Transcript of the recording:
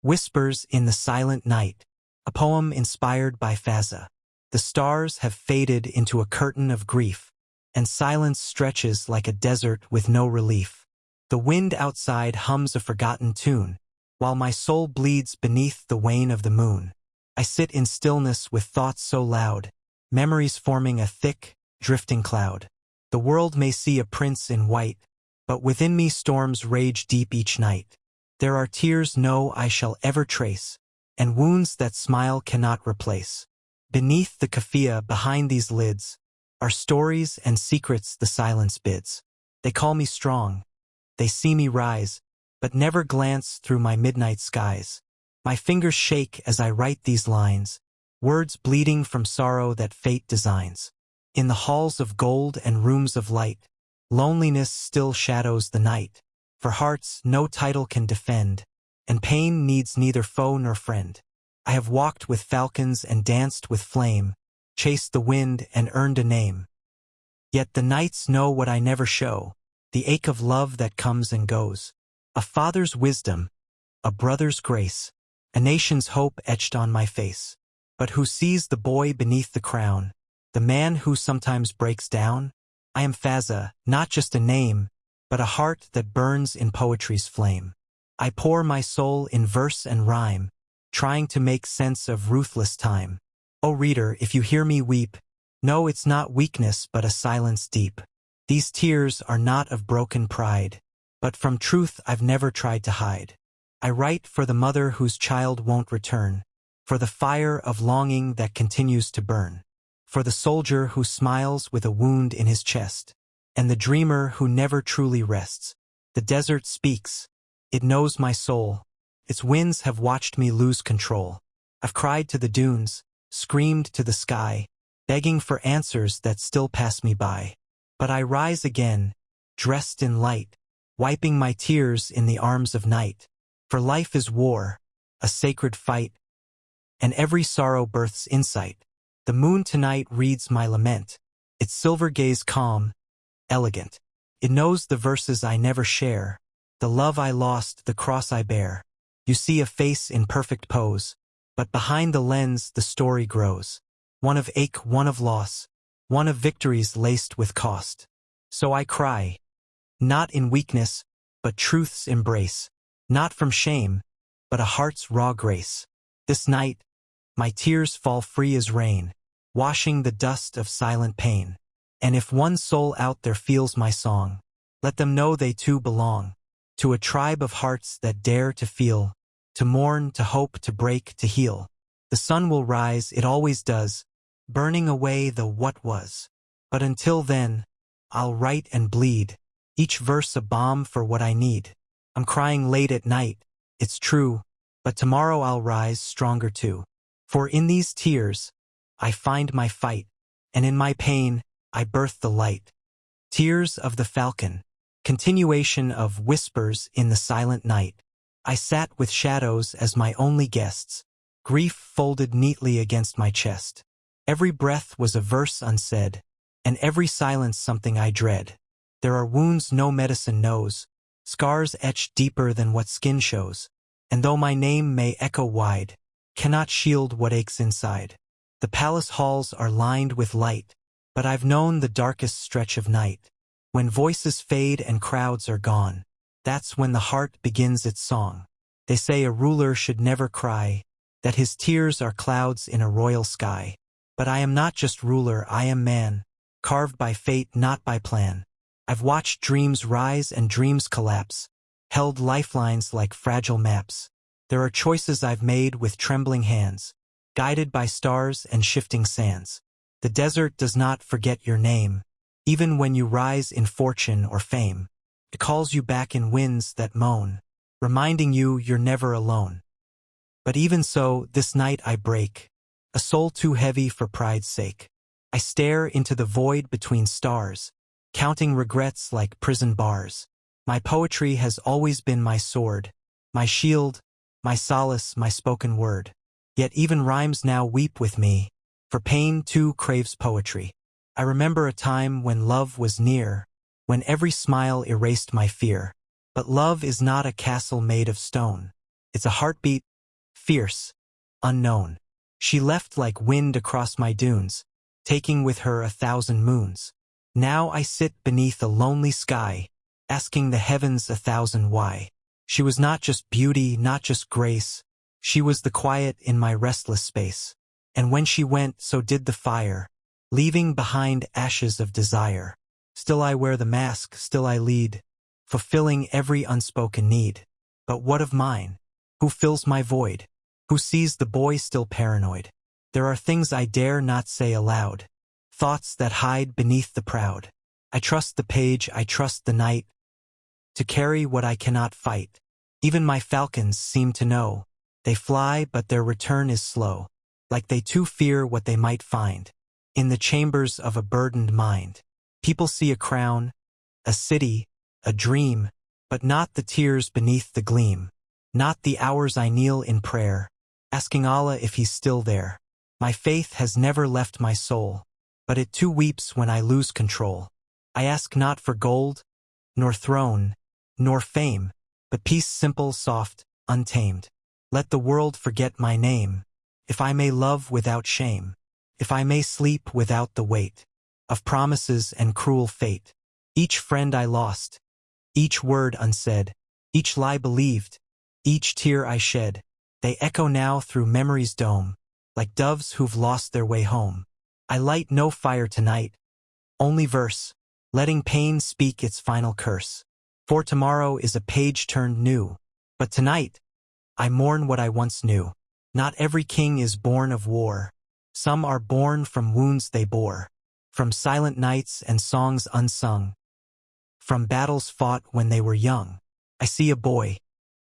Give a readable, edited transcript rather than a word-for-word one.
Whispers in the Silent Night, a poem inspired by Fazza. The stars have faded into a curtain of grief, and silence stretches like a desert with no relief. The wind outside hums a forgotten tune, while my soul bleeds beneath the wane of the moon. I sit in stillness with thoughts so loud, memories forming a thick, drifting cloud. The world may see a prince in white, but within me storms rage deep each night. There are tears no eye shall ever trace, and wounds that smile cannot replace. Beneath the kafia, behind these lids, are stories and secrets the silence bids. They call me strong, they see me rise, but never glance through my midnight skies. My fingers shake as I write these lines, words bleeding from sorrow that fate designs. In the halls of gold and rooms of light, loneliness still shadows the night. For hearts no title can defend, and pain needs neither foe nor friend. I have walked with falcons and danced with flame, chased the wind and earned a name. Yet the nights know what I never show, the ache of love that comes and goes. A father's wisdom, a brother's grace, a nation's hope etched on my face. But who sees the boy beneath the crown, the man who sometimes breaks down? I am Fazza, not just a name, but a heart that burns in poetry's flame. I pour my soul in verse and rhyme, trying to make sense of ruthless time. O reader, if you hear me weep, know it's not weakness but a silence deep. These tears are not of broken pride, but from truth I've never tried to hide. I write for the mother whose child won't return, for the fire of longing that continues to burn, for the soldier who smiles with a wound in his chest, and the dreamer who never truly rests. The desert speaks. It knows my soul. Its winds have watched me lose control. I've cried to the dunes, screamed to the sky, begging for answers that still pass me by. But I rise again, dressed in light, wiping my tears in the arms of night. For life is war, a sacred fight, and every sorrow births insight. The moon tonight reads my lament, its silver gaze calm, elegant. It knows the verses I never share, the love I lost, the cross I bear. You see a face in perfect pose, but behind the lens the story grows. One of ache, one of loss, one of victories laced with cost. So I cry, not in weakness, but truth's embrace, not from shame, but a heart's raw grace. This night, my tears fall free as rain, washing the dust of silent pain. And if one soul out there feels my song, let them know they too belong to a tribe of hearts that dare to feel, to mourn, to hope, to break, to heal. The sun will rise, it always does, burning away the what was. But until then, I'll write and bleed, each verse a balm for what I need. I'm crying late at night, it's true, but tomorrow I'll rise stronger too. For in these tears, I find my fight, and in my pain, I birth the light. Tears of the Falcon, continuation of Whispers in the Silent Night. I sat with shadows as my only guests, grief folded neatly against my chest. Every breath was a verse unsaid, and every silence something I dread. There are wounds no medicine knows, scars etched deeper than what skin shows, and though my name may echo wide, cannot shield what aches inside. The palace halls are lined with light, but I've known the darkest stretch of night. When voices fade and crowds are gone, that's when the heart begins its song. They say a ruler should never cry, that his tears are clouds in a royal sky. But I am not just ruler, I am man, carved by fate, not by plan. I've watched dreams rise and dreams collapse, held lifelines like fragile maps. There are choices I've made with trembling hands, guided by stars and shifting sands. The desert does not forget your name, even when you rise in fortune or fame. It calls you back in winds that moan, reminding you you're never alone. But even so, this night I break, a soul too heavy for pride's sake. I stare into the void between stars, counting regrets like prison bars. My poetry has always been my sword, my shield, my solace, my spoken word. Yet even rhymes now weep with me, for pain too craves poetry. I remember a time when love was near, when every smile erased my fear. But love is not a castle made of stone. It's a heartbeat fierce, unknown. She left like wind across my dunes, taking with her 1,000 moons. Now I sit beneath a lonely sky, asking the heavens 1,000 why. She was not just beauty, not just grace. She was the quiet in my restless space. And when she went, so did the fire, leaving behind ashes of desire. Still I wear the mask, still I lead, fulfilling every unspoken need. But what of mine? Who fills my void? Who sees the boy still paranoid? There are things I dare not say aloud, thoughts that hide beneath the proud. I trust the page, I trust the night, to carry what I cannot fight. Even my falcons seem to know. They fly, but their return is slow, like they too fear what they might find in the chambers of a burdened mind. People see a crown, a city, a dream, but not the tears beneath the gleam, not the hours I kneel in prayer, asking Allah if He's still there. My faith has never left my soul, but it too weeps when I lose control. I ask not for gold, nor throne, nor fame, but peace simple, soft, untamed. Let the world forget my name, if I may love without shame, if I may sleep without the weight of promises and cruel fate. Each friend I lost, each word unsaid, each lie believed, each tear I shed, they echo now through memory's dome, like doves who've lost their way home. I light no fire tonight, only verse, letting pain speak its final curse. For tomorrow is a page turned new, but tonight, I mourn what I once knew. Not every king is born of war. Some are born from wounds they bore, from silent nights and songs unsung, from battles fought when they were young. I see a boy,